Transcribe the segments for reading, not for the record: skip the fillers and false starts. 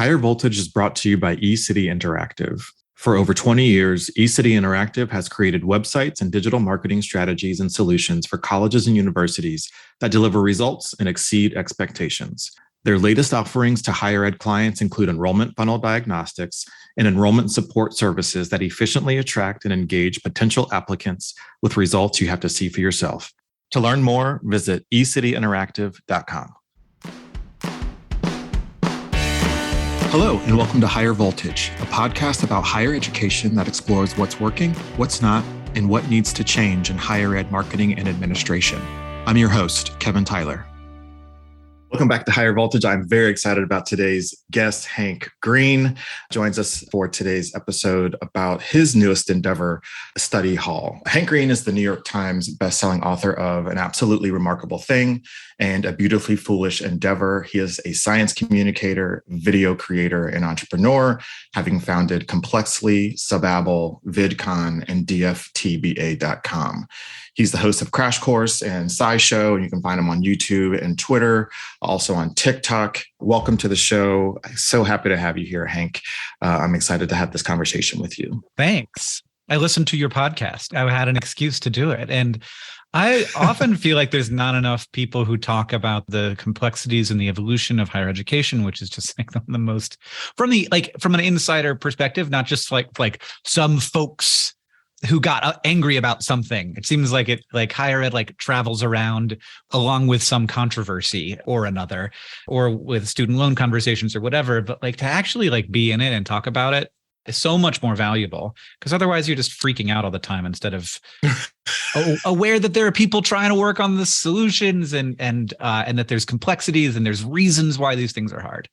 Higher Voltage is brought to you by eCity Interactive. For over 20 years, eCity Interactive has created websites and digital marketing strategies and solutions for colleges and universities that deliver results and exceed expectations. Their latest offerings to higher ed clients include enrollment funnel diagnostics and enrollment support services that efficiently attract and engage potential applicants with results you have to see for yourself. To learn more, visit ecityinteractive.com. Hello, and welcome to Higher Voltage, a podcast about higher education that explores what's working, what's not, and what needs to change in higher ed marketing and administration. I'm your host, Kevin Tyler. Welcome back to Higher Voltage. I'm very excited about today's guest. Hank Green joins us for today's episode about his newest endeavor, Study Hall. Hank Green is the New York Times bestselling author of An Absolutely Remarkable Thing and A Beautifully Foolish Endeavor. He is a science communicator, video creator, and entrepreneur, having founded Complexly, Subabble, VidCon, and DFTBA.com. He's the host of Crash Course and SciShow, and you can find him on YouTube and Twitter, also on TikTok. Welcome to the show. I'm so happy to have you here, Hank. I'm excited to have this conversation with you. Thanks. I listened to your podcast. I had an excuse to do it. And I often feel like there's not enough people who talk about the complexities and the evolution of higher education, which is just like the most from an insider perspective, not just like some folks who got angry about something. It seems like higher ed travels around along with some controversy or another, or with student loan conversations or whatever. But to actually be in it and talk about it is so much more valuable, because otherwise you're just freaking out all the time instead of aware that there are people trying to work on the solutions and that there's complexities and there's reasons why these things are hard.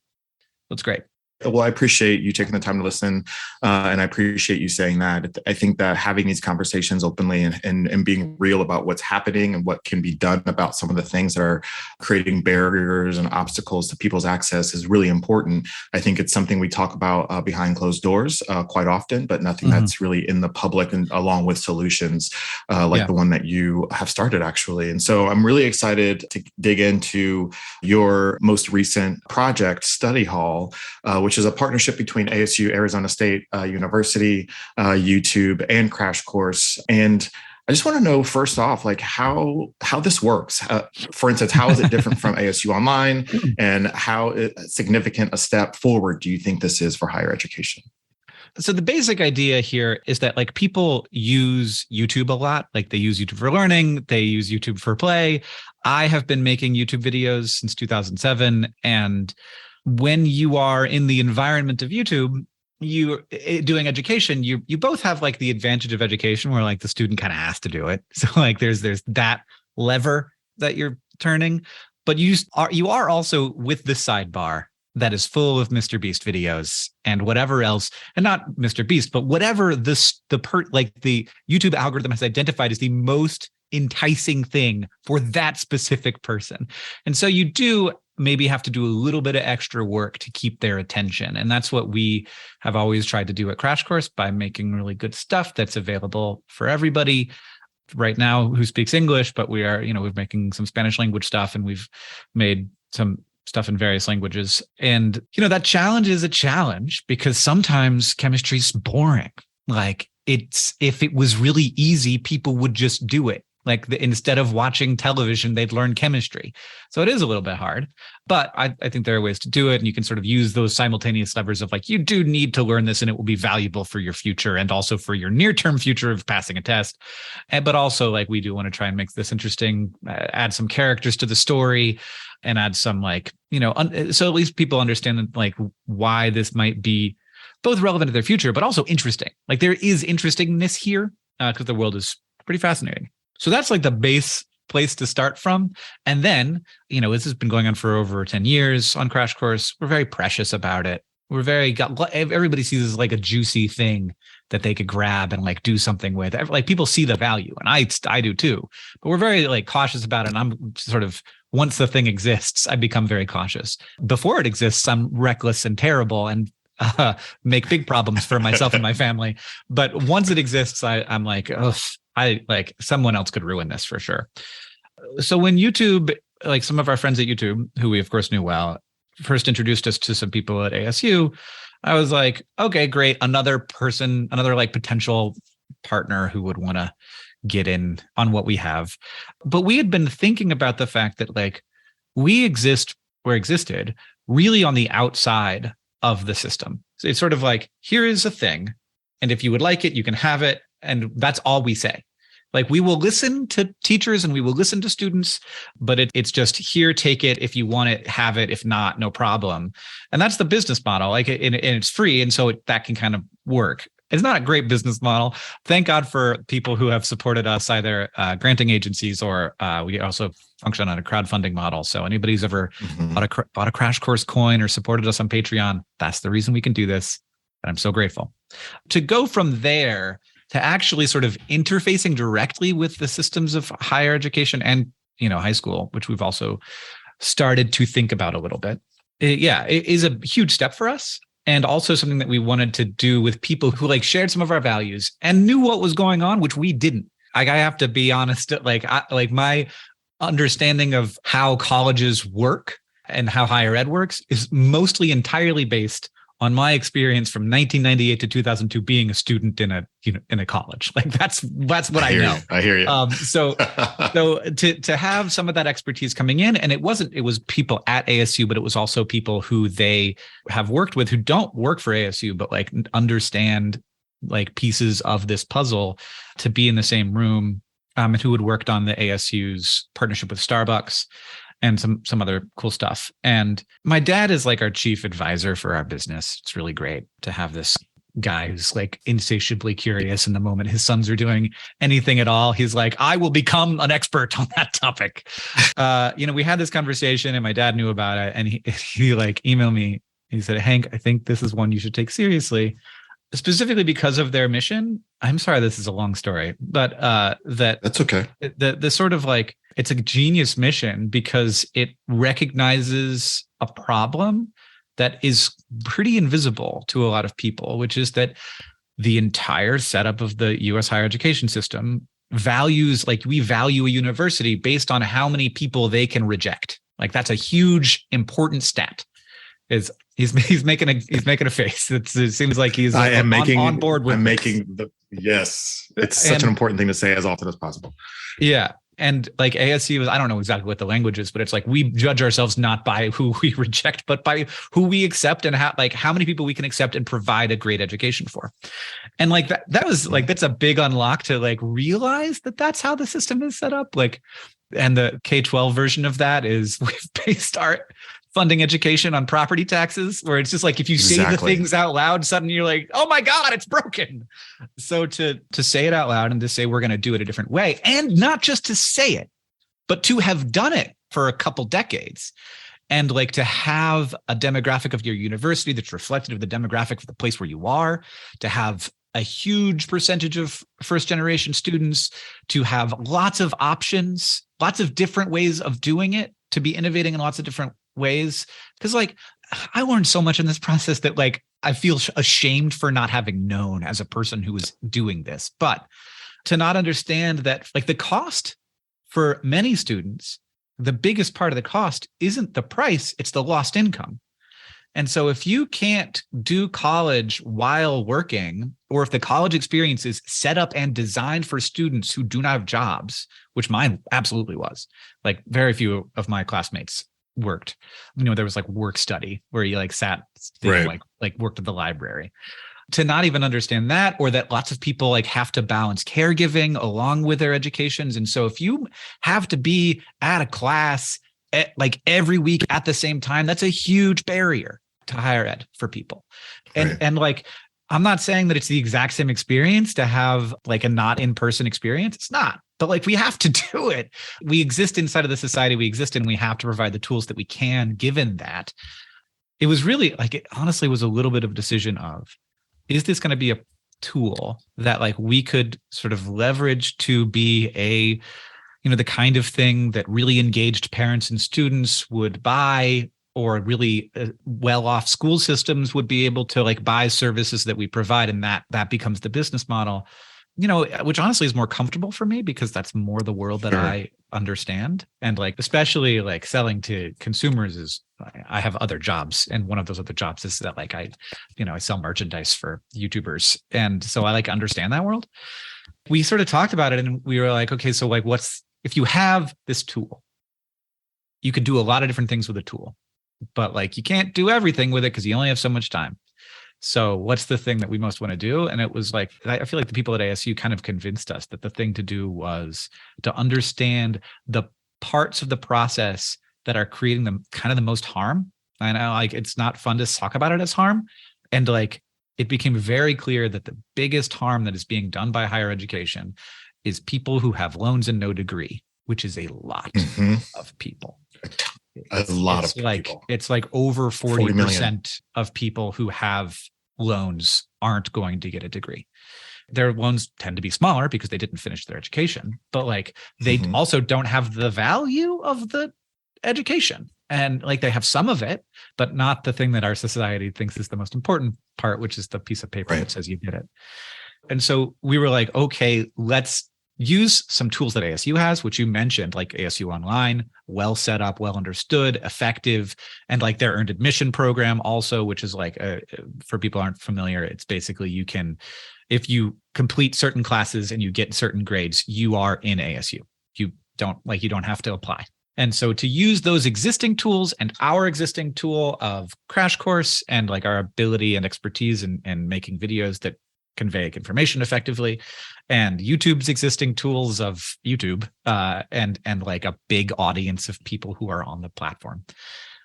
That's great. Well, I appreciate you taking the time to listen, and I appreciate you saying that. I think that having these conversations openly and being real about what's happening and what can be done about some of the things that are creating barriers and obstacles to people's access is really important. I think it's something we talk about behind closed doors quite often, but nothing that's really in the public, and along with solutions the one that you have started, actually. And so I'm really excited to dig into your most recent project, Study Hall, which is a partnership between ASU, Arizona State University, YouTube, and Crash Course. And I just want to know, first off, how this works. For instance, how is it different from ASU Online, and how significant a step forward do you think this is for higher education? So the basic idea here is that people use YouTube a lot. They use YouTube for learning. They use YouTube for play. I have been making YouTube videos since 2007, and when you are in the environment of YouTube, you doing education, you both have the advantage of education where the student kind of has to do it. So there's that lever that you're turning, but you are also with the sidebar that is full of Mr. Beast videos and whatever else, and not Mr. Beast, but whatever the YouTube algorithm has identified as the most enticing thing for that specific person. And so you do maybe have to do a little bit of extra work to keep their attention. And that's what we have always tried to do at Crash Course by making really good stuff that's available for everybody right now who speaks English, but we are, we're making some Spanish language stuff, and we've made some stuff in various languages. And, that challenge is a challenge because sometimes chemistry's boring. If it was really easy, people would just do it. Instead of watching television, they'd learn chemistry. So it is a little bit hard, but I think there are ways to do it. And you can sort of use those simultaneous levers of you do need to learn this, and it will be valuable for your future and also for your near-term future of passing a test. But also we do want to try and make this interesting, add some characters to the story, and add some so at least people understand why this might be both relevant to their future, but also interesting. There is interestingness here because the world is pretty fascinating. So that's the base place to start from. And then, this has been going on for over 10 years on Crash Course. We're very precious about it. Everybody sees this as a juicy thing that they could grab and do something with. People see the value, and I do too. But we're very cautious about it. And I'm sort of, once the thing exists, I become very cautious. Before it exists, I'm reckless and terrible and make big problems for myself and my family. But once it exists, I'm ugh. Someone else could ruin this for sure. So when YouTube, some of our friends at YouTube, who we of course knew well, first introduced us to some people at ASU, I was like, okay, great. Another person, another like potential partner who would want to get in on what we have. But we had been thinking about the fact that like we existed really on the outside of the system. So it's sort of like, here is a thing. And if you would like it, you can have it. And that's all we say. Like we will listen to teachers and we will listen to students, but it's just here, take it. If you want it, have it. If not, no problem. And that's the business model. Like, and it's free. And so that can kind of work. It's not a great business model. Thank God for people who have supported us, either granting agencies or we also function on a crowdfunding model. So anybody who's ever bought a Crash Course coin or supported us on Patreon, that's the reason we can do this. And I'm so grateful. To go from there to actually sort of interfacing directly with the systems of higher education and, high school, which we've also started to think about a little bit. It is a huge step for us. And also something that we wanted to do with people who like shared some of our values and knew what was going on, which we didn't. Like, I have to be honest, like my understanding of how colleges work and how higher ed works is mostly entirely based on my experience from 1998 to 2002 being a student in a college. Like that's what I know. I hear you. So to have some of that expertise coming in, and it was people at ASU, but it was also people who they have worked with who don't work for ASU, but like understand like pieces of this puzzle to be in the same room, and who had worked on the ASU's partnership with Starbucks and some other cool stuff. And my dad is like our chief advisor for our business. It's really great to have this guy who's like insatiably curious. And the moment his sons are doing anything at all, he's like, I will become an expert on that topic. We had this conversation and my dad knew about it. And he like emailed me. He said, Hank, I think this is one you should take seriously, specifically because of their mission. I'm sorry, this is a long story, but that's okay. The sort of like, it's a genius mission because it recognizes a problem that is pretty invisible to a lot of people, which is that the entire setup of the U.S. higher education system values, like we value a university based on how many people they can reject. Like that's a huge, important stat. He's making a face. It seems like he's on board with. Yes. It's such an important thing to say as often as possible. Yeah. And like ASU is, I don't know exactly what the language is, but it's like we judge ourselves not by who we reject, but by who we accept and how many people we can accept and provide a great education for. And like that was like, that's a big unlock to like realize that that's how the system is set up. Like, and the K-12 version of that is we've based our funding education on property taxes, where it's just like, if you say the things out loud, suddenly you're like, oh my God, it's broken. So to say it out loud and to say, we're going to do it a different way, and not just to say it, but to have done it for a couple decades, and like to have a demographic of your university that's reflective of the demographic of the place where you are, to have a huge percentage of first generation students, to have lots of options, lots of different ways of doing it, to be innovating in lots of different ways. Because like I learned so much in this process that like I feel ashamed for not having known as a person who was doing this, but to not understand that like the cost for many students, the biggest part of the cost isn't the price, it's the lost income. And so if you can't do college while working, or if the college experience is set up and designed for students who do not have jobs, which mine absolutely was, like very few of my classmates worked. There was like work study where you like sat, right, like worked at the library. To not even understand that, or that lots of people like have to balance caregiving along with their educations. And so if you have to be at a class like every week at the same time, that's a huge barrier to higher ed for people. And, right. And like, I'm not saying that it's the exact same experience to have like a not in-person experience. It's not, but like we have to do it. We exist inside of the society we exist in. We have to provide the tools that we can, given that. It was really like, it honestly was a little bit of a decision of, is this going to be a tool that like we could sort of leverage to be the kind of thing that really engaged parents and students would buy, or really well-off school systems would be able to like buy services that we provide, and that becomes the business model? which honestly is more comfortable for me because that's more the world that I understand. And like, especially like selling to consumers is, I have other jobs. And one of those other jobs is that like I sell merchandise for YouTubers. And so I like understand that world. We sort of talked about it and we were like, okay, so like if you have this tool, you could do a lot of different things with a tool, but like you can't do everything with it because you only have so much time. So what's the thing that we most want to do? And it was like, I feel like the people at ASU kind of convinced us that the thing to do was to understand the parts of the process that are creating the kind of the most harm. I know like it's not fun to talk about it as harm. And like it became very clear that the biggest harm that is being done by higher education is people who have loans and no degree, which is a lot of people. It's like over 40% of people who have loans aren't going to get a degree. Their loans tend to be smaller because they didn't finish their education, but like they also don't have the value of the education. And like they have some of it, but not the thing that our society thinks is the most important part, which is the piece of paper that says you did it. And so we were like, okay, let's use some tools that ASU has, which you mentioned, like ASU Online, well set up, well understood, effective, and like their earned admission program also, which is like, for people who aren't familiar, it's basically you can, if you complete certain classes and you get certain grades, you are in ASU. You don't have to apply. And so to use those existing tools and our existing tool of Crash Course and like our ability and expertise in making videos that convey information effectively, and YouTube's existing tools of YouTube, and like a big audience of people who are on the platform.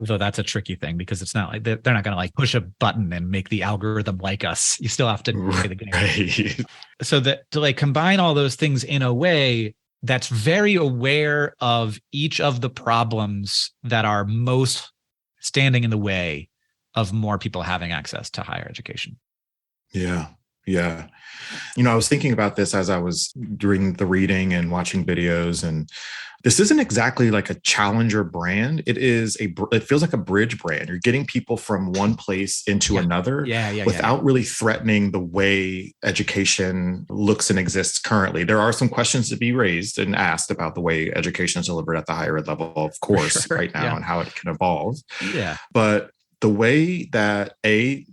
Though that's a tricky thing because it's not like they're not going to like push a button and make the algorithm like us. You still have to play the game. Right. So that to like combine all those things in a way that's very aware of each of the problems that are most standing in the way of more people having access to higher education. Yeah. Yeah. I was thinking about this as I was doing the reading and watching videos, and this isn't exactly like a challenger brand. It feels like a bridge brand. You're getting people from one place into another without really threatening the way education looks and exists currently. There are some questions to be raised and asked about the way education is delivered at the higher ed level, of course, right now, and how it can evolve. Yeah. But the way that I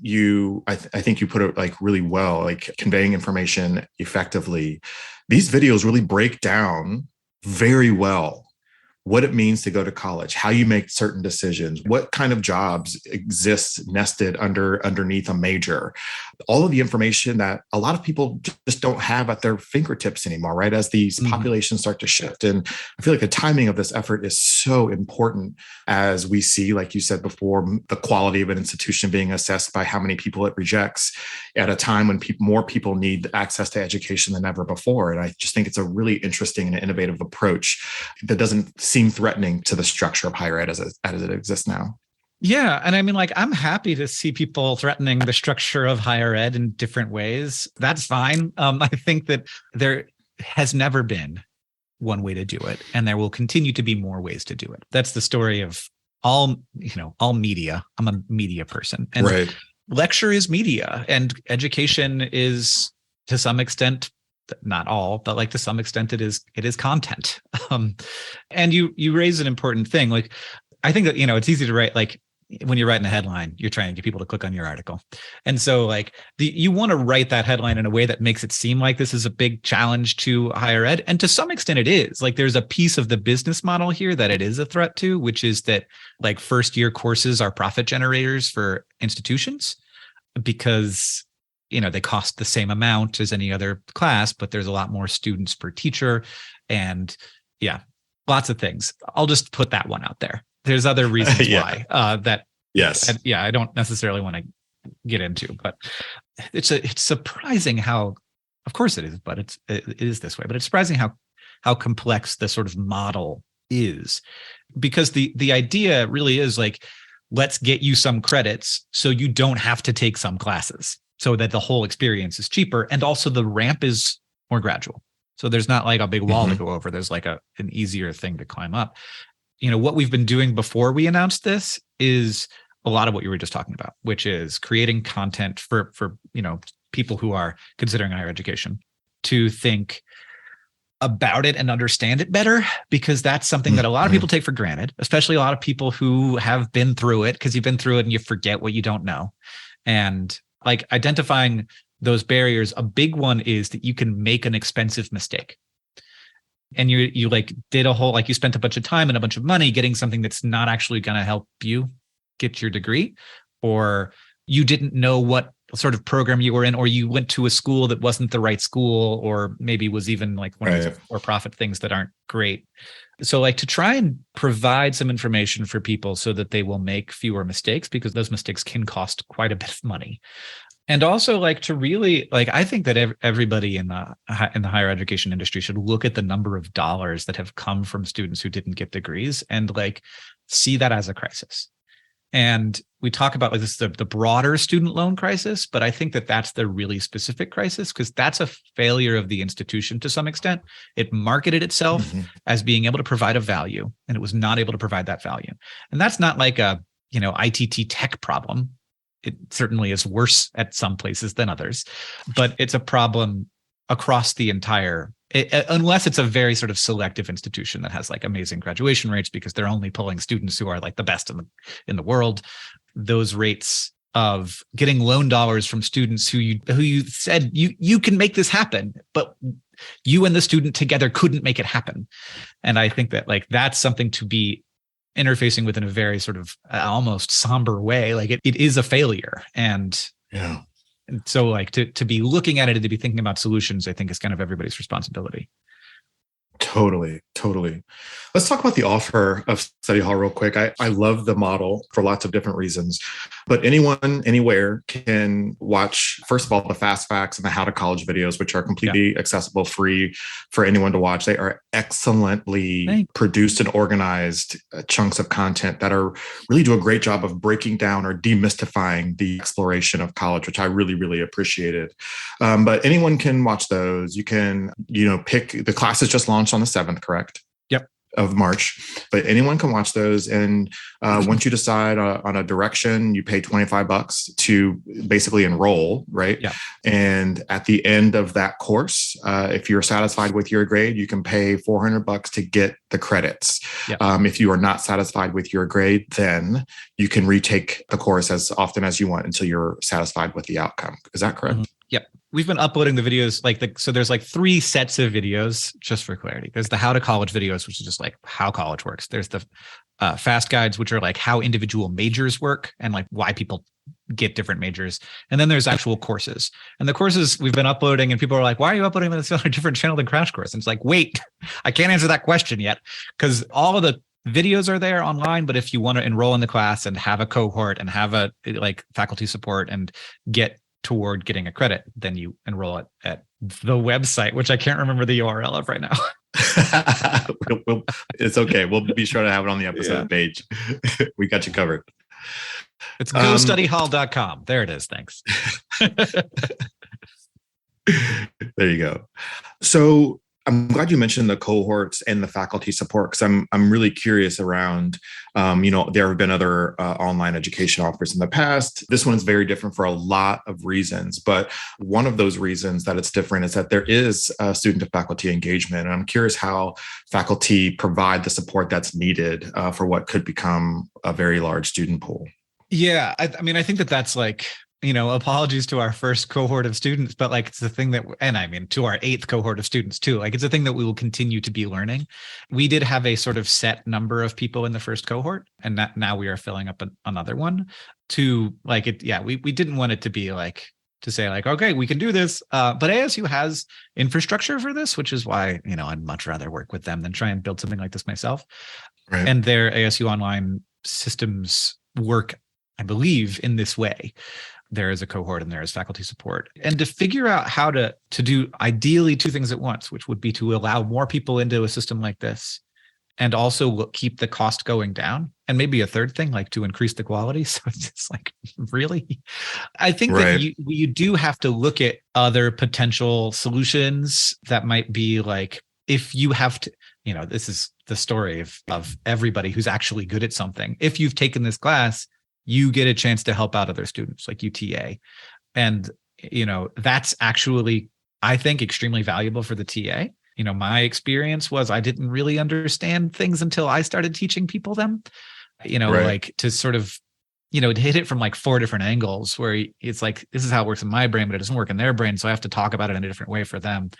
think you put it like really well, like conveying information effectively, these videos really break down very well what it means to go to college, how you make certain decisions, what kind of jobs exist nested underneath a major, all of the information that a lot of people just don't have at their fingertips anymore, right? As these populations start to shift. And I feel like the timing of this effort is so important as we see, like you said before, the quality of an institution being assessed by how many people it rejects at a time when more people need access to education than ever before. And I just think it's a really interesting and innovative approach that doesn't seem threatening to the structure of higher ed as it exists now. Yeah. And I mean, like, I'm happy to see people threatening the structure of higher ed in different ways. That's fine. I think that there has never been one way to do it, and there will continue to be more ways to do it. That's the story of all media. I'm a media person, and lecture is media, and education is, to some extent, not all, but like to some extent, it is content. And you raise an important thing. Like, I think that, it's easy to write, like, when you're writing a headline, you're trying to get people to click on your article. And so like you want to write that headline in a way that makes it seem like this is a big challenge to higher ed. And to some extent it is. Like, there's a piece of the business model here that it is a threat to, which is that like first year courses are profit generators for institutions because, they cost the same amount as any other class, but there's a lot more students per teacher. And lots of things. I'll just put that one out there. There's other reasons why that. Yes. I don't necessarily want to get into, but it's surprising how, of course it is, but it is this way, but it's surprising how complex the sort of model is, because the idea really is like, let's get you some credits so you don't have to take some classes, so that the whole experience is cheaper. And also the ramp is more gradual. So there's not like a big wall to go over. There's like an easier thing to climb up. What we've been doing before we announced this is a lot of what you were just talking about, which is creating content for people who are considering higher education. to think about it and understand it better, because that's something that a lot of people take for granted, especially a lot of people who have been through it, because you've been through it and you forget what you don't know. And like identifying those barriers, a big one is that you can make an expensive mistake. And you like did a whole, like you spent a bunch of time and a bunch of money getting something that's not actually going to help you get your degree, or you didn't know what sort of program you were in, or you went to a school that wasn't the right school, or maybe was even like one of these for-profit things that aren't great. So like to try and provide some information for people so that they will make fewer mistakes, because those mistakes can cost quite a bit of money. And also like to really, like, I think that everybody in the higher education industry should look at the number of dollars that have come from students who didn't get degrees and like see that as a crisis. And we talk about like this, the broader student loan crisis, but I think that that's the really specific crisis, because that's a failure of the institution to some extent. It marketed itself as being able to provide a value, and it was not able to provide that value. And that's not like a, ITT tech problem. It certainly is worse at some places than others, but it's a problem across the entire, unless it's a very sort of selective institution that has like amazing graduation rates because they're only pulling students who are like the best in the world. Those rates of getting loan dollars from students who you said you can make this happen, but you and the student together couldn't make it happen. And I think that like that's something to be interfacing with in a very sort of almost somber way. Like it is a failure. And yeah. And so like to be looking at it and to be thinking about solutions, I think is kind of everybody's responsibility. Totally. Let's talk about the offer of Study Hall real quick. I love the model for lots of different reasons, but anyone, anywhere can watch, first of all, the Fast Facts and the How to College videos, which are completely accessible, free for anyone to watch. They are excellently produced and organized chunks of content that are really do a great job of breaking down or demystifying the exploration of college, which I really, really appreciated. But anyone can watch those. You can, pick, the classes just launched on the 7th, correct? Yep. Of March, but anyone can watch those. And once you decide on a direction, you pay $25 to basically enroll, right? Yeah. And at the end of that course, if you're satisfied with your grade, you can pay $400 to get the credits. Yep. If you are not satisfied with your grade, then you can retake the course as often as you want until you're satisfied with the outcome. Is that correct? Yep. We've been uploading the videos so there's like 3 sets of videos, just for clarity. There's the How to College videos, which is just like how college works. There's the fast guides, which are like how individual majors work and like why people get different majors. And then there's actual courses. And the courses we've been uploading, and people are like, why are you uploading this on a different channel than Crash Course? And it's like, wait, I can't answer that question yet, because all of the videos are there online. But if you want to enroll in the class and have a cohort and have a like faculty support and get toward getting a credit, then you enroll it at the website, which I can't remember the URL of right now. It's okay. We'll be sure to have it on the episode page. We got you covered. It's gostudyhall.com. There it is. Thanks. There you go. So I'm glad you mentioned the cohorts and the faculty support, because I'm really curious around, there have been other online education offers in the past. This one is very different for a lot of reasons, but one of those reasons that it's different is that there is student to faculty engagement. And I'm curious how faculty provide the support that's needed for what could become a very large student pool. Yeah. I mean, I think that's like, apologies to our first cohort of students, but like it's the thing that, and I mean, to our 8th cohort of students too, like it's a thing that we will continue to be learning. We did have a sort of set number of people in the first cohort, and now we are filling up another one to like it. Yeah. We didn't want it to be like, to say like, okay, we can do this. But ASU has infrastructure for this, which is why, I'd much rather work with them than try and build something like this myself. Right. And their ASU online systems work, I believe, in this way. There is a cohort and there is faculty support. And to figure out how to do ideally 2 things at once, which would be to allow more people into a system like this and also keep the cost going down. And maybe a third thing, like to increase the quality. So it's just like, really? I think that you do have to look at other potential solutions that might be like, if you have to, this is the story of everybody who's actually good at something. If you've taken this class, you get a chance to help out other students like UTA. And, that's actually I think, extremely valuable for the TA. My experience was I didn't really understand things until I started teaching people them, Right. like to sort of, to hit it from like 4 different angles where it's like, this is how it works in my brain, but it doesn't work in their brain. So I have to talk about it in a different way for them.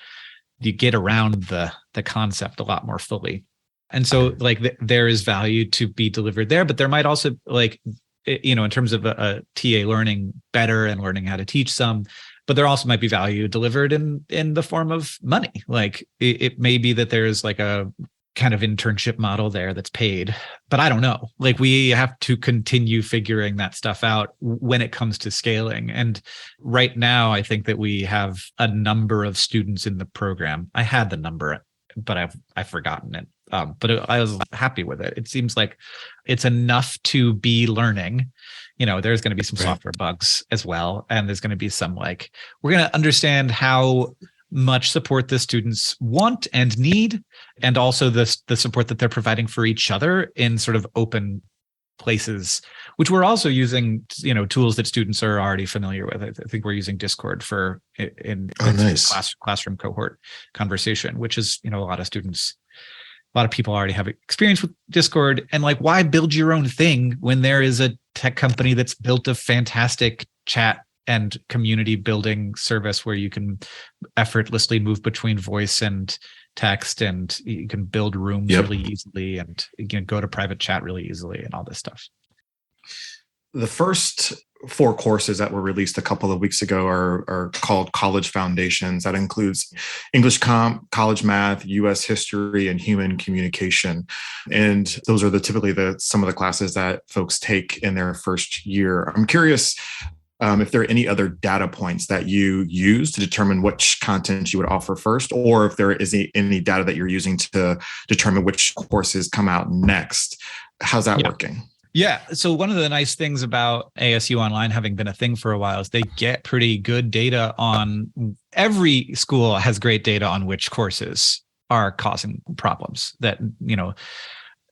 You get around the concept a lot more fully. And so like there is value to be delivered there, but there might also like, in terms of a TA learning better and learning how to teach some, but there also might be value delivered in the form of money. Like it may be that there's like a kind of internship model there that's paid, but I don't know. Like we have to continue figuring that stuff out when it comes to scaling. And right now, I think that we have a number of students in the program. I had the number, but I've forgotten it. But I was happy with it. It seems like it's enough to be learning. There's going to be some software bugs as well. And there's going to be some like, we're going to understand how much support the students want and need, and also the support that they're providing for each other in sort of open places, which we're also using, tools that students are already familiar with. I think we're using Discord for nice. classroom cohort conversation, which is, a lot of people already have experience with Discord. And like, why build your own thing when there is a tech company that's built a fantastic chat and community building service where you can effortlessly move between voice and text, and you can build rooms really easily, and you can go to private chat really easily and all this stuff. The first 4 courses that were released a couple of weeks ago are called College Foundations. That includes English Comp, College Math, U.S. History, and Human Communication. And those are typically some of the classes that folks take in their first year. I'm curious if there are any other data points that you use to determine which content you would offer first, or if there is any data that you're using to determine which courses come out next. How's that working? Yeah. So one of the nice things about ASU Online having been a thing for a while is they get pretty good data on, every school has great data on which courses are causing problems that,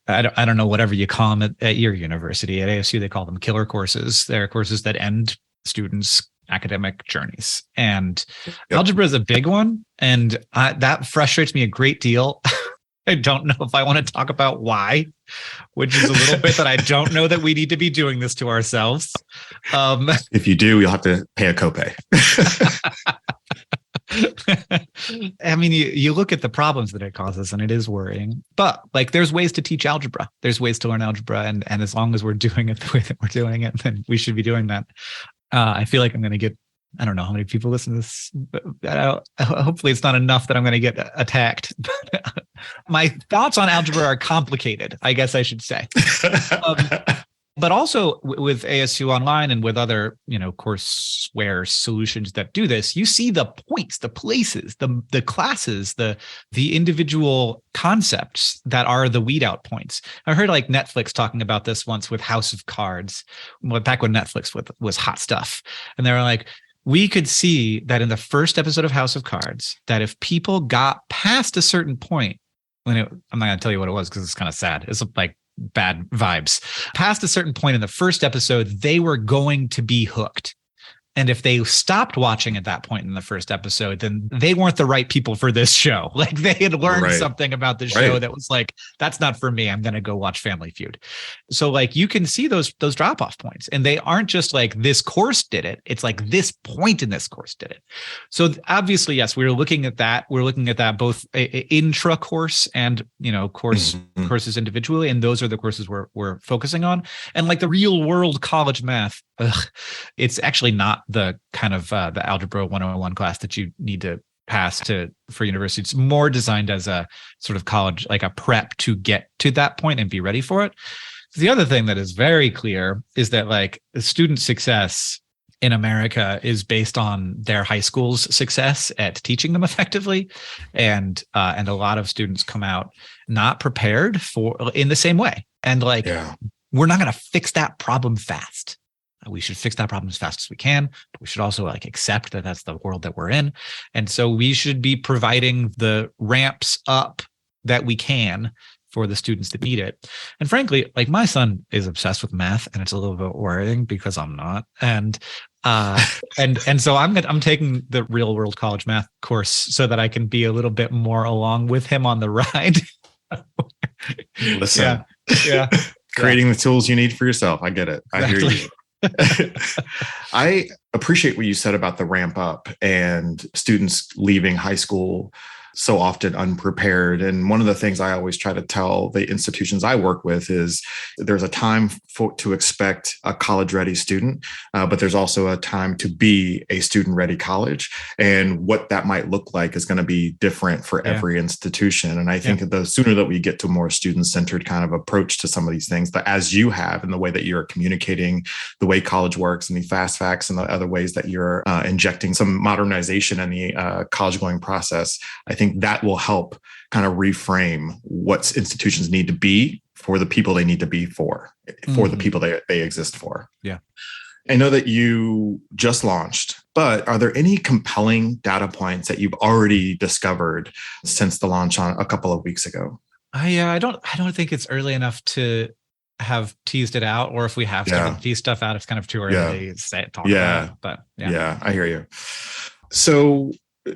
I don't know, whatever you call them at your university. At ASU, they call them killer courses. They're courses that end students' academic journeys. And algebra is a big one. And that frustrates me a great deal. I don't know if I want to talk about why, which is a little bit that I don't know that we need to be doing this to ourselves. If you do, you'll have to pay a copay. I mean, you look at the problems that it causes and it is worrying, but like there's ways to teach algebra. There's ways to learn algebra. And as long as we're doing it the way that we're doing it, then we should be doing that. I feel like I'm going to get, I don't know how many people listen to this, but hopefully it's not enough that I'm going to get attacked. My thoughts on algebra are complicated, I guess I should say. But also with ASU Online and with other, courseware solutions that do this, you see the points, the places, the classes, the individual concepts that are the weed out points. I heard like Netflix talking about this once with House of Cards, back when Netflix was hot stuff. And they were like, we could see that in the first episode of House of Cards, that if people got past a certain point, I'm not going to tell you what it was because it's kind of sad. It's like bad vibes. Past a certain point in the first episode, they were going to be hooked. And if they stopped watching at that point in the first episode, then they weren't the right people for this show. Like they had learned something about the show that was like, that's not for me. I'm going to go watch Family Feud. So like you can see those drop-off points, and they aren't just like this course did it. It's like this point in this course did it. So obviously, yes, we're looking at that. We're looking at that both intra course and, courses individually. And those are the courses we're focusing on. And like the real world college math, it's actually not the kind of the Algebra 101 class that you need to pass for university. It's more designed as a sort of college, like a prep to get to that point and be ready for it. The other thing that is very clear is that like student success in America is based on their high school's success at teaching them effectively. And a lot of students come out not prepared in the same way. And like, we're not going to fix that problem fast. We should fix that problem as fast as we can, but we should also like accept that that's the world that we're in. And so we should be providing the ramps up that we can for the students that need it. And frankly, like my son is obsessed with math, and it's a little bit worrying because I'm not. And so I'm taking the real world college math course so that I can be a little bit more along with him on the ride. Listen, yeah. Creating the tools you need for yourself. I get it. I hear you. I appreciate what you said about the ramp up and students leaving high school so often unprepared. And one of the things I always try to tell the institutions I work with is there's a time to expect a college-ready student, but there's also a time to be a student-ready college. And what that might look like is going to be different for every institution. And I think the sooner that we get to a more student-centered kind of approach to some of these things, that as you have in the way that you're communicating the way college works and the fast facts and the other ways that you're injecting some modernization in the college-going process, I think that will help kind of reframe what institutions need to be for the people they need to be for the people they exist for. Yeah. I know that you just launched, but are there any compelling data points that you've already discovered since the launch on a couple of weeks ago? I don't think it's early enough to have teased it out, or if we have started to tease stuff out, it's kind of too early to talk about it. But I hear you. So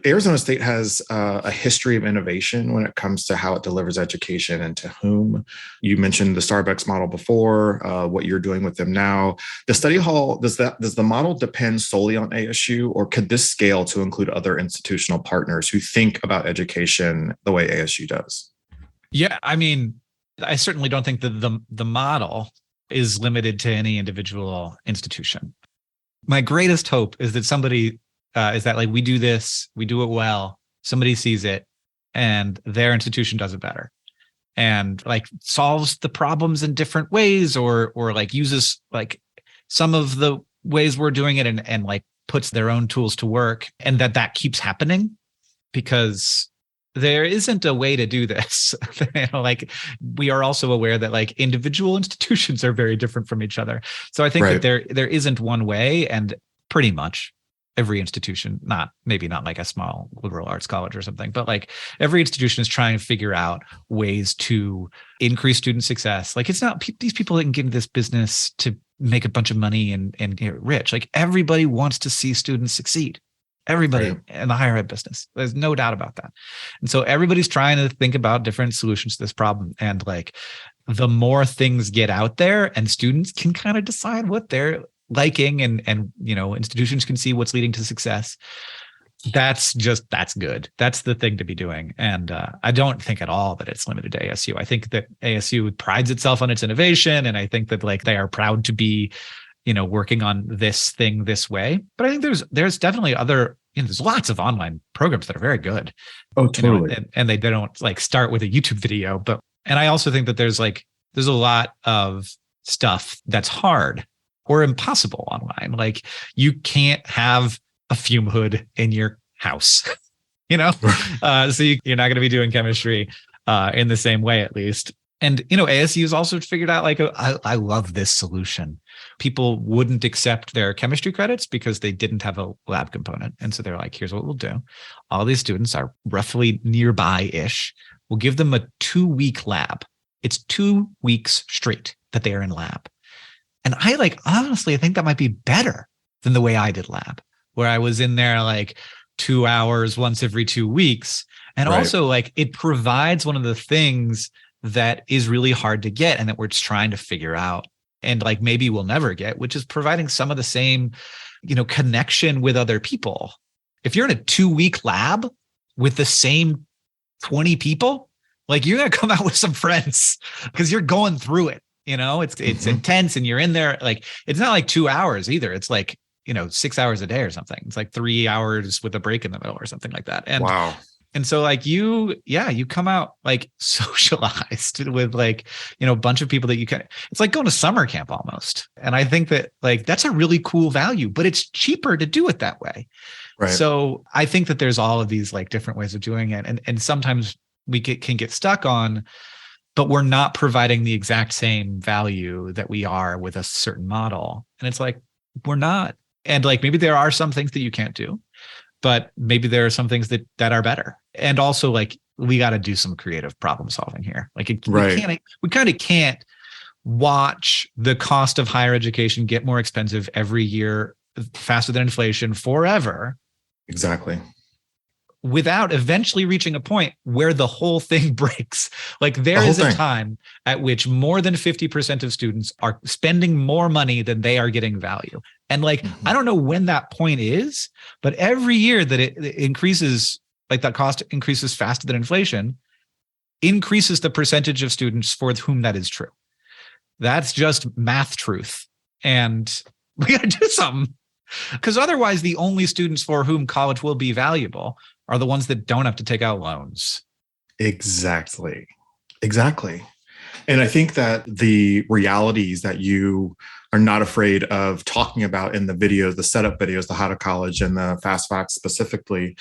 Arizona State has a history of innovation when it comes to how it delivers education and to whom. You mentioned the Starbucks model before, what you're doing with them now. The study hall, does the model depend solely on ASU, or could this scale to include other institutional partners who think about education the way ASU does? Yeah, I mean, I certainly don't think that the model is limited to any individual institution. My greatest hope is that somebody is that like we do this, we do it well, somebody sees it, and their institution does it better, and like solves the problems in different ways, or like uses like some of the ways we're doing it, and like puts their own tools to work, and that keeps happening, because there isn't a way to do this. Like we are also aware that like individual institutions are very different from each other. So I think that there isn't one way, and pretty much every institution, maybe not like a small liberal arts college or something, but like every institution is trying to figure out ways to increase student success. Like it's not these people that can get into this business to make a bunch of money and get rich. Like everybody wants to see students succeed. Everybody in the higher ed business. There's no doubt about that. And so everybody's trying to think about different solutions to this problem. And like the more things get out there and students can kind of decide what they're liking, and institutions can see what's leading to success, that's good. That's the thing to be doing. And I don't think at all that it's limited to ASU. I think that ASU prides itself on its innovation, and I think that like they are proud to be working on this thing this way. But I think there's definitely other, there's lots of online programs that are very good. Oh, totally. And they don't like start with a YouTube video, and I also think that there's a lot of stuff that's hard or impossible online. Like you can't have a fume hood in your house, so you're not going to be doing chemistry in the same way, at least. And, ASU has also figured out like, I love this solution. People wouldn't accept their chemistry credits because they didn't have a lab component. And so they're like, here's what we'll do. All these students are roughly nearby-ish. We'll give them a 2-week lab. It's 2 weeks straight that they are in lab. And honestly, I think that might be better than the way I did lab, where I was in there like 2 hours once every 2 weeks. And also like it provides one of the things that is really hard to get and that we're just trying to figure out, and like maybe we'll never get, which is providing some of the same, connection with other people. If you're in a 2-week lab with the same 20 people, like you're going to come out with some friends because you're going through it. It's intense, and you're in there. Like, it's not like 2 hours either. It's like, 6 hours a day or something. It's like 3 hours with a break in the middle or something like that. And wow. And so like you come out like socialized with like, a bunch of people that it's like going to summer camp almost. And I think that like, that's a really cool value, but it's cheaper to do it that way. Right. So I think that there's all of these like different ways of doing it. And sometimes we can get stuck on, but we're not providing the exact same value that we are with a certain model. And it's like, we're not. And like, maybe there are some things that you can't do, but maybe there are some things that are better. And also like we got to do some creative problem solving here. Like Right. we kind of can't watch the cost of higher education get more expensive every year, faster than inflation forever. Exactly. Without eventually reaching a point where the whole thing breaks. Like there is a time at which more than 50% of students are spending more money than they are getting value. And like, I don't know when that point is, but every year that it increases, like that cost increases faster than inflation, increases the percentage of students for whom that is true. That's just math truth. And we got to do something, because otherwise the only students for whom college will be valuable are the ones that don't have to take out loans. Exactly. And I think that the realities that you are not afraid of talking about in the videos, the setup videos, the How to College and the Fast Facts specifically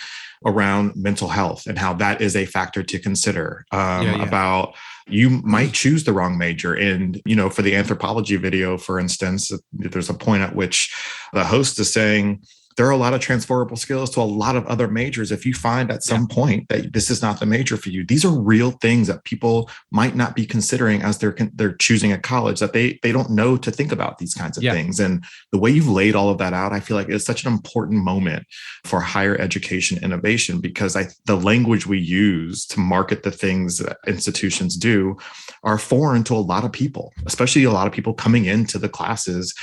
around mental health and how that is a factor to consider about you might choose the wrong major. And, for the anthropology video, for instance, there's a point at which the host is saying, there are a lot of transferable skills to a lot of other majors. If you find at some point that this is not the major for you, these are real things that people might not be considering as they're choosing a college, that they don't know to think about these kinds of things. And the way you've laid all of that out, I feel like it's such an important moment for higher education innovation, because the language we use to market the things that institutions do are foreign to a lot of people, especially a lot of people coming into the classes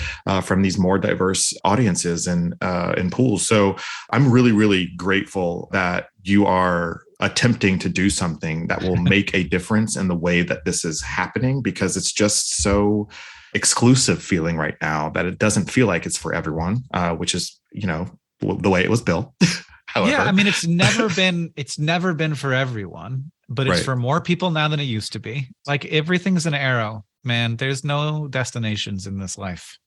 from these more diverse audiences and pools. So I'm really, really grateful that you are attempting to do something that will make a difference in the way that this is happening, because it's just so exclusive feeling right now that it doesn't feel like it's for everyone, which is, the way it was built. However. Yeah, I mean, it's never been for everyone, but it's for more people now than it used to be. Like everything's an arrow, man. There's no destinations in this life.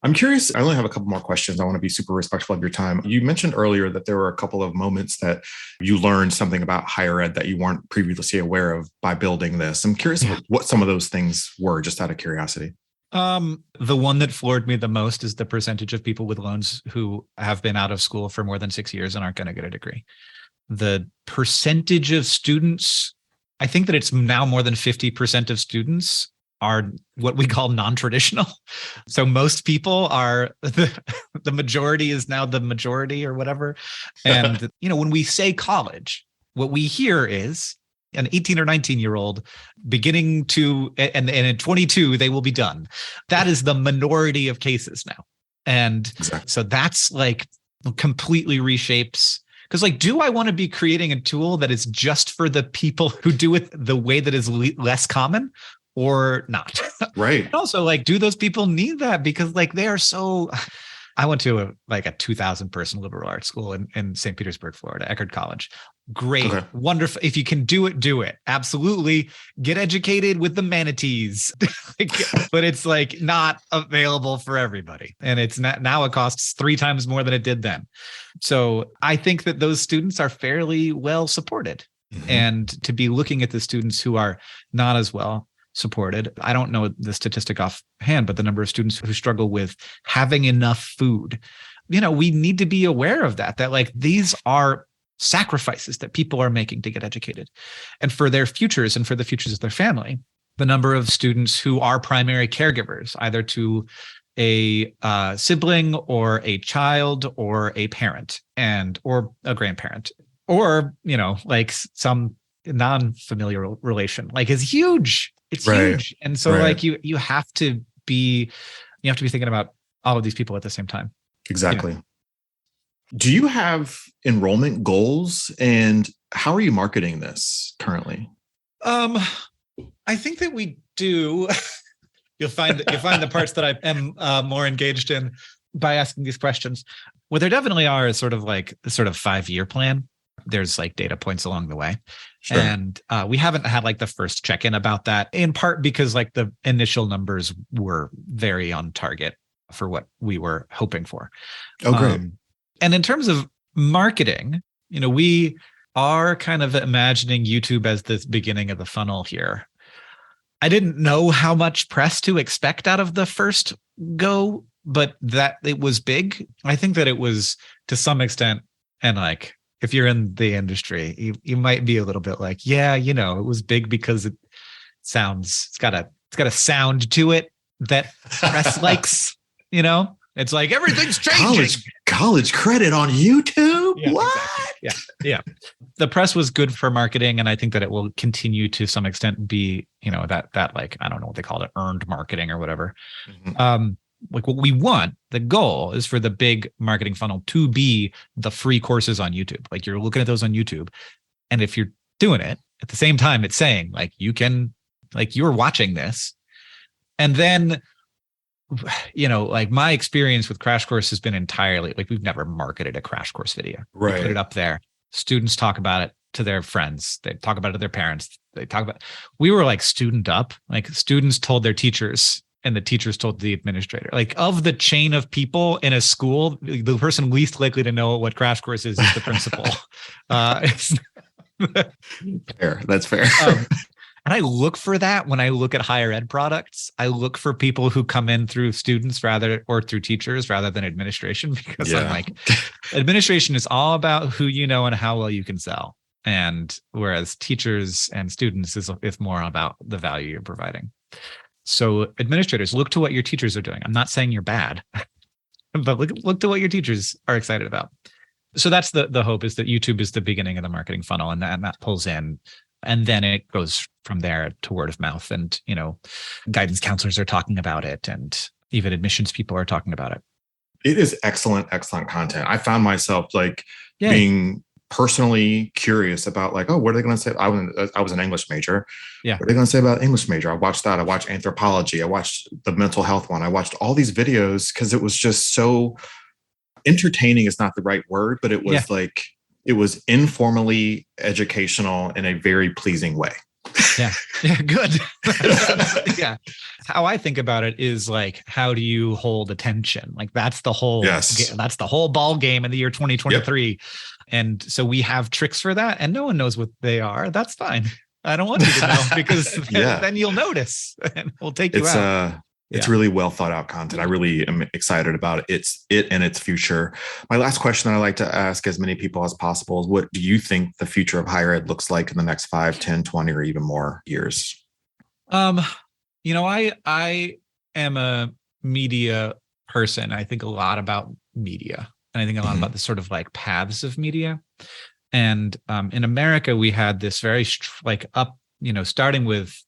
I'm curious. I only have a couple more questions. I want to be super respectful of your time. You mentioned earlier that there were a couple of moments that you learned something about higher ed that you weren't previously aware of by building this. I'm curious what some of those things were, just out of curiosity. The one that floored me the most is the percentage of people with loans who have been out of school for more than 6 years and aren't going to get a degree. The percentage of students, I think that it's now more than 50% of students are what we call non-traditional. So most people are, the majority is now the majority or whatever. And, when we say college, what we hear is an 18 or 19-year-old beginning to, and at 22, they will be done. That is the minority of cases now. And so that's like completely reshapes. Because do I want to be creating a tool that is just for the people who do it the way that is less common? Or not. Right. And also, do those people need that? Because they are so. I went to a 2,000 person liberal arts school in St. Petersburg, Florida, Eckerd College. Great, wonderful. If you can do it, do it. Absolutely. Get educated with the manatees. But it's not available for everybody. And it's not, now it costs 3 times more than it did then. So I think that those students are fairly well supported. And to be looking at the students who are not as well supported. I don't know the statistic offhand, but the number of students who struggle with having enough food, we need to be aware of that these are sacrifices that people are making to get educated and for their futures and for the futures of their family. The number of students who are primary caregivers, either to a sibling or a child or a parent or a grandparent, or, some non-familial relation, is huge. It's huge. And so you have to be thinking about all of these people at the same time. Exactly. Do you have enrollment goals, and how are you marketing this currently? I think that we do. You'll find the parts that I am more engaged in by asking these questions. What there definitely are is sort of 5-year plan. There's data points along the way. Sure. And we haven't had the first check-in about that, in part because the initial numbers were very on target for what we were hoping for. Oh, great. And in terms of marketing, we are kind of imagining YouTube as the beginning of the funnel here. I didn't know how much press to expect out of the first go, but that it was big. I think that it was to some extent, and if you're in the industry, you might be a little bit like, yeah, it was big because it's got a sound to it that press likes, it's like everything's changing. College credit on YouTube. Yeah, what? Exactly. Yeah. The press was good for marketing, and I think that it will continue to some extent be, that like, I don't know what they call it, earned marketing or whatever. Mm-hmm. Like what we want, the goal is for the big marketing funnel to be the free courses on YouTube. Like you're looking at those on YouTube, and if you're doing it at the same time, it's saying like you're watching this, and then. Like my experience with Crash Course has been entirely like we've never marketed a Crash Course video. Right. We put it up there. Students talk about it to their friends. They talk about it to their parents. We were like student up, like students told their teachers and the teachers told the administrator. Like of the chain of people in a school, the person least likely to know what Crash Course is the principal. Fair. That's fair. And I look for that when I look at higher ed products. I look for people who come in through students or through teachers rather than administration, because I'm like, administration is all about who you know and how well you can sell. And whereas teachers and students is more about the value you're providing. So administrators, look to what your teachers are doing. I'm not saying you're bad, but look to what your teachers are excited about. So that's the hope, is that YouTube is the beginning of the marketing funnel, and that pulls in. And then it goes from there to word of mouth, and, guidance counselors are talking about it, and even admissions people are talking about it. It is excellent content. I found myself being personally curious about what are they going to say? I was an English major. Yeah. What are they going to say about English major? I watched that. I watched anthropology. I watched the mental health one. I watched all these videos because it was just so entertaining is not the right word, but it was it was informally educational in a very pleasing way. Yeah. Yeah. Good. Yeah. How I think about it is like, how do you hold attention? Like that's the whole, that's the whole ball game in the year 2023. Yep. And so we have tricks for that, and no one knows what they are. That's fine. I don't want you to know, because then you'll notice and we'll take you out. It's really well thought out content. I really am excited about it. It and its future. My last question that I like to ask as many people as possible is, what do you think the future of higher ed looks like in the next 5, 10, 20, or even more years? I am a media person. I think a lot about media, and I think a lot about the sort of like paths of media. And in America, we had this very starting with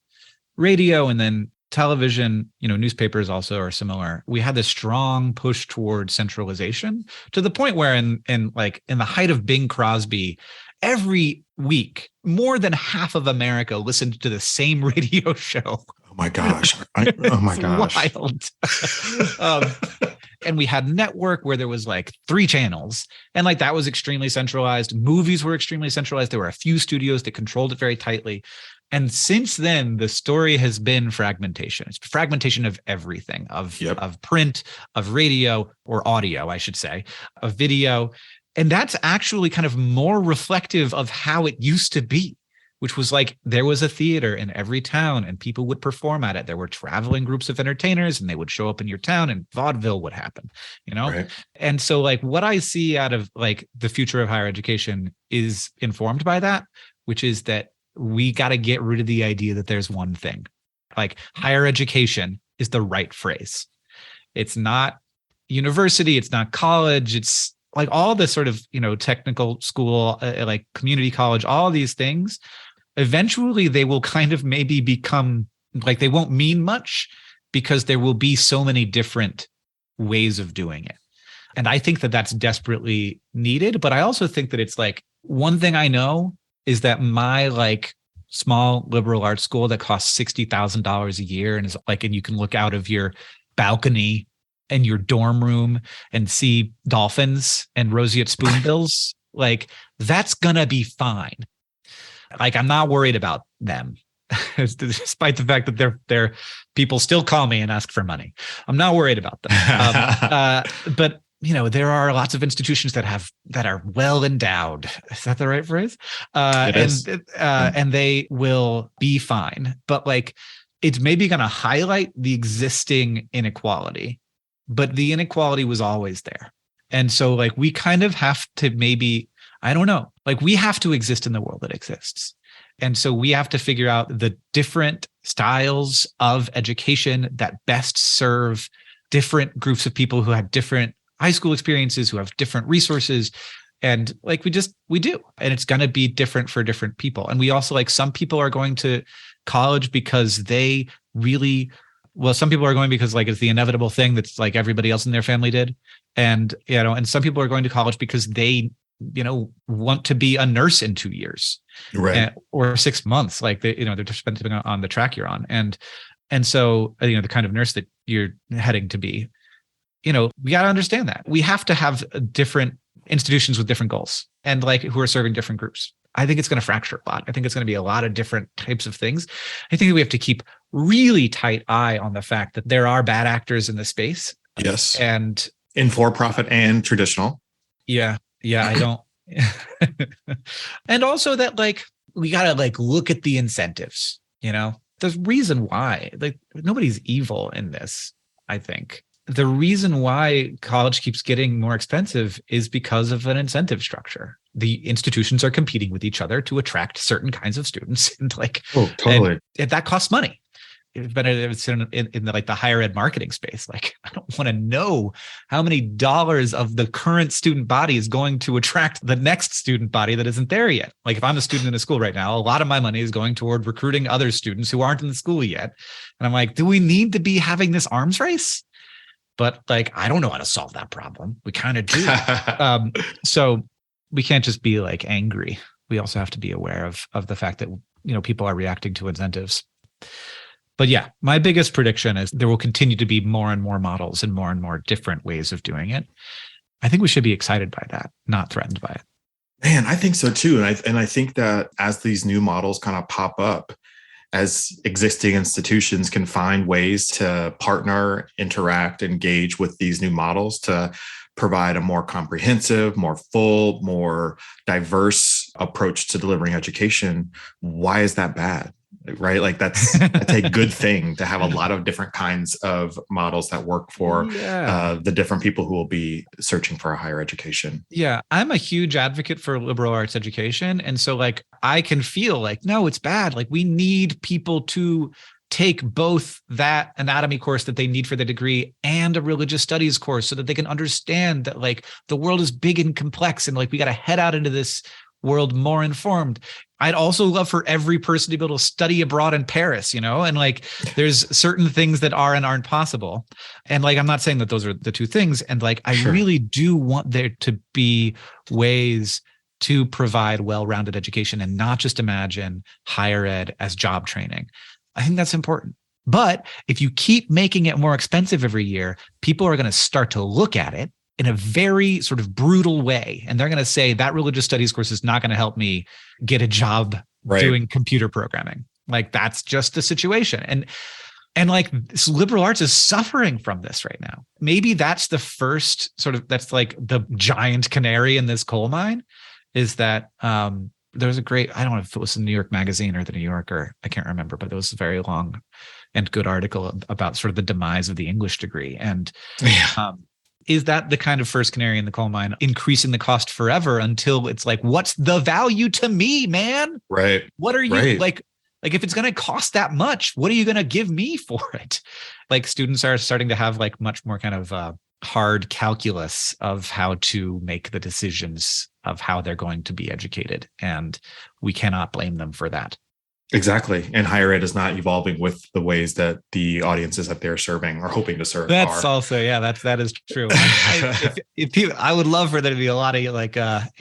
radio and then television, newspapers also are similar. We had this strong push toward centralization, to the point where in the height of Bing Crosby, every week, more than half of America listened to the same radio show. Oh my gosh. Wild. And we had network where there was 3 channels, and that was extremely centralized. Movies were extremely centralized. There were a few studios that controlled it very tightly. And since then, the story has been fragmentation. It's fragmentation of everything, of print, of radio, or audio, I should say, of video. And that's actually kind of more reflective of how it used to be, which was there was a theater in every town and people would perform at it. There were traveling groups of entertainers and they would show up in your town, and vaudeville would happen, Right. And so what I see out of the future of higher education is informed by that, which is that we got to get rid of the idea that there's one thing. Higher education is the right phrase. It's not university. It's not college. It's all the sort of, technical school, community college, all these things. Eventually they will kind of maybe become they won't mean much, because there will be so many different ways of doing it. And I think that that's desperately needed. But I also think that it's one thing I know is that my small liberal arts school that costs $60,000 a year and is and you can look out of your balcony in your dorm room and see dolphins and roseate spoonbills, that's gonna be fine. I'm not worried about them, despite the fact that they're people still call me and ask for money. I'm not worried about them. But there are lots of institutions that are well endowed. Is that the right phrase? And they will be fine. But it's maybe going to highlight the existing inequality, but the inequality was always there. And so we kind of have to maybe, I don't know. Like, we have to exist in the world that exists. And so we have to figure out the different styles of education that best serve different groups of people who have different high school experiences, who have different resources. And like, we do. And it's going to be different for different people. And we also, like, some people are going to college because they really, well, some people are going because like it's the inevitable thing that's like everybody else in their family did. And, and some people are going to college because they, want to be a nurse in 2 years, right? Or 6 months. Like they're just depending on the track you're on. And so, the kind of nurse that you're heading to be, we got to understand that we have to have different institutions with different goals and like who are serving different groups. I think it's going to fracture a lot. I think it's going to be a lot of different types of things. I think that we have to keep really tight eye on the fact that there are bad actors in the space. Yes. And in for-profit and traditional. Yeah. I don't. And also that like, we got to like look at the incentives, the reason why, like, nobody's evil in this. I think the reason why college keeps getting more expensive is because of an incentive structure. The institutions are competing with each other to attract certain kinds of students, and like, totally, and that costs money. It's in the like the higher ed marketing space. Like, I don't want to know how many dollars of the current student body is going to attract the next student body that isn't there yet. Like, if I'm a student in a school right now, a lot of my money is going toward recruiting other students who aren't in the school yet. And I'm like, do we need to be having this arms race? But like, I don't know how to solve that problem. We kind of do. So we can't just be like angry. We also have to be aware of the fact that, people are reacting to incentives. But yeah, my biggest prediction is there will continue to be more and more models and more different ways of doing it. I think we should be excited by that, not threatened by it. Man, I think so too. And I think that as these new models kind of pop up, as existing institutions can find ways to partner, interact, engage with these new models to provide a more comprehensive, more full, more diverse approach to delivering education, why is that bad? Right? Like that's a good thing to have a lot of different kinds of models that work for the different people who will be searching for a higher education. Yeah. I'm a huge advocate for liberal arts education. And so like, I can feel like, no, it's bad. Like, we need people to take both that anatomy course that they need for the degree and a religious studies course so that they can understand that like the world is big and complex and like we got to head out into this world more informed. I'd also love for every person to be able to study abroad in Paris, and like there's certain things that are and aren't possible. And like, I'm not saying that those are the two things. And like, I really do want there to be ways to provide well-rounded education and not just imagine higher ed as job training. I think that's important. But if you keep making it more expensive every year, people are going to start to look at it in a very sort of brutal way. And they're going to say that religious studies course is not going to help me get a job doing computer programming. Like, that's just the situation. And like, this liberal arts is suffering from this right now. Maybe that's the first that's like the giant canary in this coal mine, is that there was a great, I don't know if it was the New York Magazine or the New Yorker, I can't remember, but it was a very long and good article about sort of the demise of the English degree. And is that the kind of first canary in the coal mine, increasing the cost forever until it's like, what's the value to me, man? Right. What are you like, if it's going to cost that much, what are you going to give me for it? Like, students are starting to have like much more kind of hard calculus of how to make the decisions of how they're going to be educated. And we cannot blame them for that. Exactly. And higher ed is not evolving with the ways that the audiences that they're serving or hoping to serve That's are. Also, that is true. I would love for there to be a lot of like,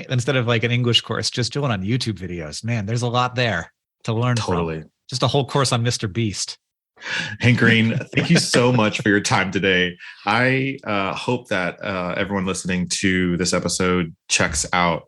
instead of like an English course, just doing on YouTube videos. Man, there's a lot there to learn from. Just a whole course on Mr. Beast. Hank Green, thank you so much for your time today. I hope that everyone listening to this episode checks out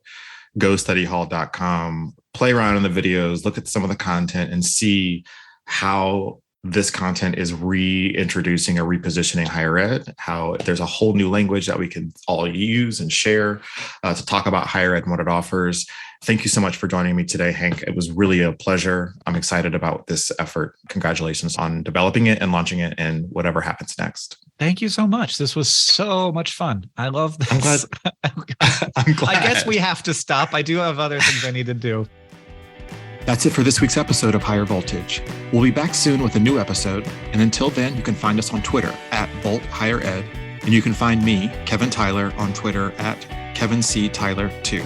gostudyhall.com, play around in the videos, look at some of the content and see how this content is reintroducing or repositioning higher ed, how there's a whole new language that we can all use and share to talk about higher ed and what it offers. Thank you so much for joining me today, Hank. It was really a pleasure. I'm excited about this effort. Congratulations on developing it and launching it and whatever happens next. Thank you so much. This was so much fun. I love this. I'm glad. I'm glad. I guess we have to stop. I do have other things I need to do. That's it for this week's episode of Higher Voltage. We'll be back soon with a new episode. And until then, you can find us on Twitter at Volt Higher Ed. And you can find me, Kevin Tyler, on Twitter at Kevin C. Tyler 2.